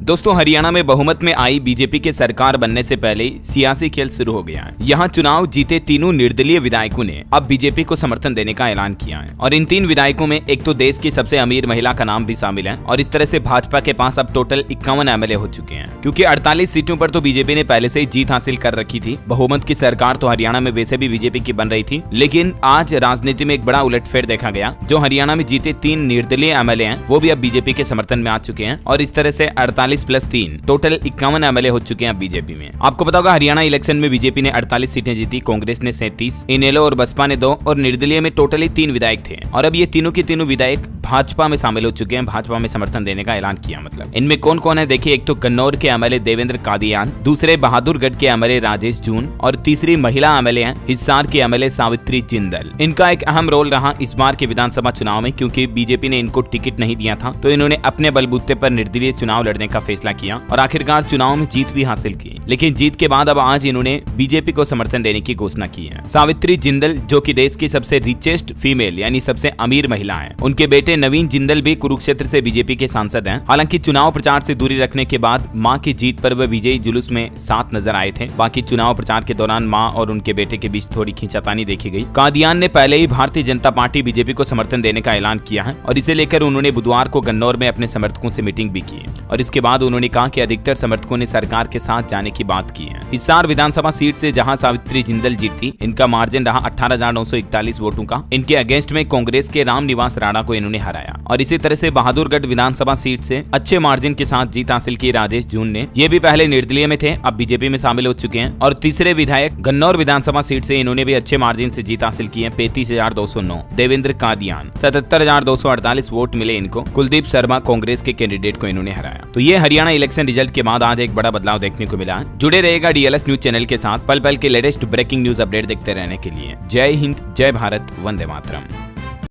दोस्तों, हरियाणा में बहुमत में आई बीजेपी के सरकार बनने से पहले सियासी खेल शुरू हो गया है। यहाँ चुनाव जीते तीनों निर्दलीय विधायकों ने अब बीजेपी को समर्थन देने का ऐलान किया है और इन 3 विधायकों में एक तो देश की सबसे अमीर महिला का नाम भी शामिल है और इस तरह से भाजपा के पास अब टोटल 51 एमएलए हो चुके हैं, क्योंकि 48 सीटों पर तो बीजेपी ने पहले से ही जीत हासिल कर रखी थी। बहुमत की सरकार तो हरियाणा में वैसे भी बीजेपी की बन रही थी, लेकिन आज राजनीति में एक बड़ा उलटफेर देखा गया। जो हरियाणा में जीते 3 निर्दलीय एमएलए हैं वो भी अब बीजेपी के समर्थन में आ चुके हैं और इस तरह से 48 + 3 टोटल 51 एमएलए हो चुके हैं बीजेपी में। आपको पता होगा, हरियाणा इलेक्शन में बीजेपी ने 48 सीटें जीती, कांग्रेस ने 37, इनेलो और बसपा ने 2 और निर्दलीय में टोटली 3 विधायक थे और अब ये तीनों के तीनों विधायक भाजपा में शामिल हो चुके हैं। भाजपा में समर्थन देने का ऐलान किया। मतलब इनमें कौन कौन है देखिए, एक तो गन्नौर के एमएलए देवेंद्र कादियान, दूसरे बहादुरगढ़ के एमएलए राजेश जून और तीसरी महिला एमएलए हैं हिसार की एमएलए सावित्री जिंदल। इनका एक अहम रोल रहा इस बार के विधानसभा चुनाव में, क्योंकि बीजेपी ने इनको टिकट नहीं दिया था तो इन्होंने अपने बलबूते पर निर्दलीय चुनाव लड़ने का फैसला किया और आखिरकार चुनाव में जीत भी हासिल की। लेकिन जीत के बाद अब आज इन्होंने बीजेपी को समर्थन देने की घोषणा की है। सावित्री जिंदल, जो कि देश की सबसे रिचेस्ट फीमेल यानी सबसे अमीर महिला है, उनके बेटे नवीन जिंदल भी कुरुक्षेत्र से बीजेपी के सांसद हैं। हालांकि चुनाव प्रचार से दूरी रखने के बाद मां की जीत पर वह विजयी जुलूस में साथ नजर आए थे। बाकी चुनाव प्रचार के दौरान मां और उनके बेटे के बीच थोड़ी खींचातानी देखी गई। कादियान ने पहले ही भारतीय जनता पार्टी बीजेपी को समर्थन देने का ऐलान किया है और इसे लेकर उन्होंने बुधवार को गन्नौर में अपने समर्थकों से मीटिंग भी की और इसके बाद उन्होंने कहा कि अधिकतर समर्थकों ने सरकार के साथ जाने की बात की है। हिसार विधानसभा सीट से जहां सावित्री जिंदल जीती, इनका मार्जिन रहा 18,941 वोटों का। इनके अगेंस्ट में कांग्रेस के रामनिवास राणा को इन्होंने हराया और इसी तरह से बहादुरगढ़ विधानसभा सीट से अच्छे मार्जिन के साथ जीत हासिल की राजेश जून ने। ये भी पहले निर्दलीय में थे, अब बीजेपी में शामिल हो चुके हैं। और तीसरे विधायक गन्नौर विधानसभा सीट से इन्होंने भी अच्छे मार्जिन से जीत हासिल की है, 35,209। देवेंद्र कादियान 77,248 वोट मिले इनको। कुलदीप शर्मा कांग्रेस के कैंडिडेट को इन्होंने हराया। तो ये हरियाणा इलेक्शन रिजल्ट के बाद आज एक बड़ा बदलाव देखने को मिला है। जुड़े रहेगा डीएलएस न्यूज चैनल के साथ पल पल के लेटेस्ट ब्रेकिंग न्यूज अपडेट देखते रहने के लिए। जय हिंद, जय भारत, वंदे मातरम।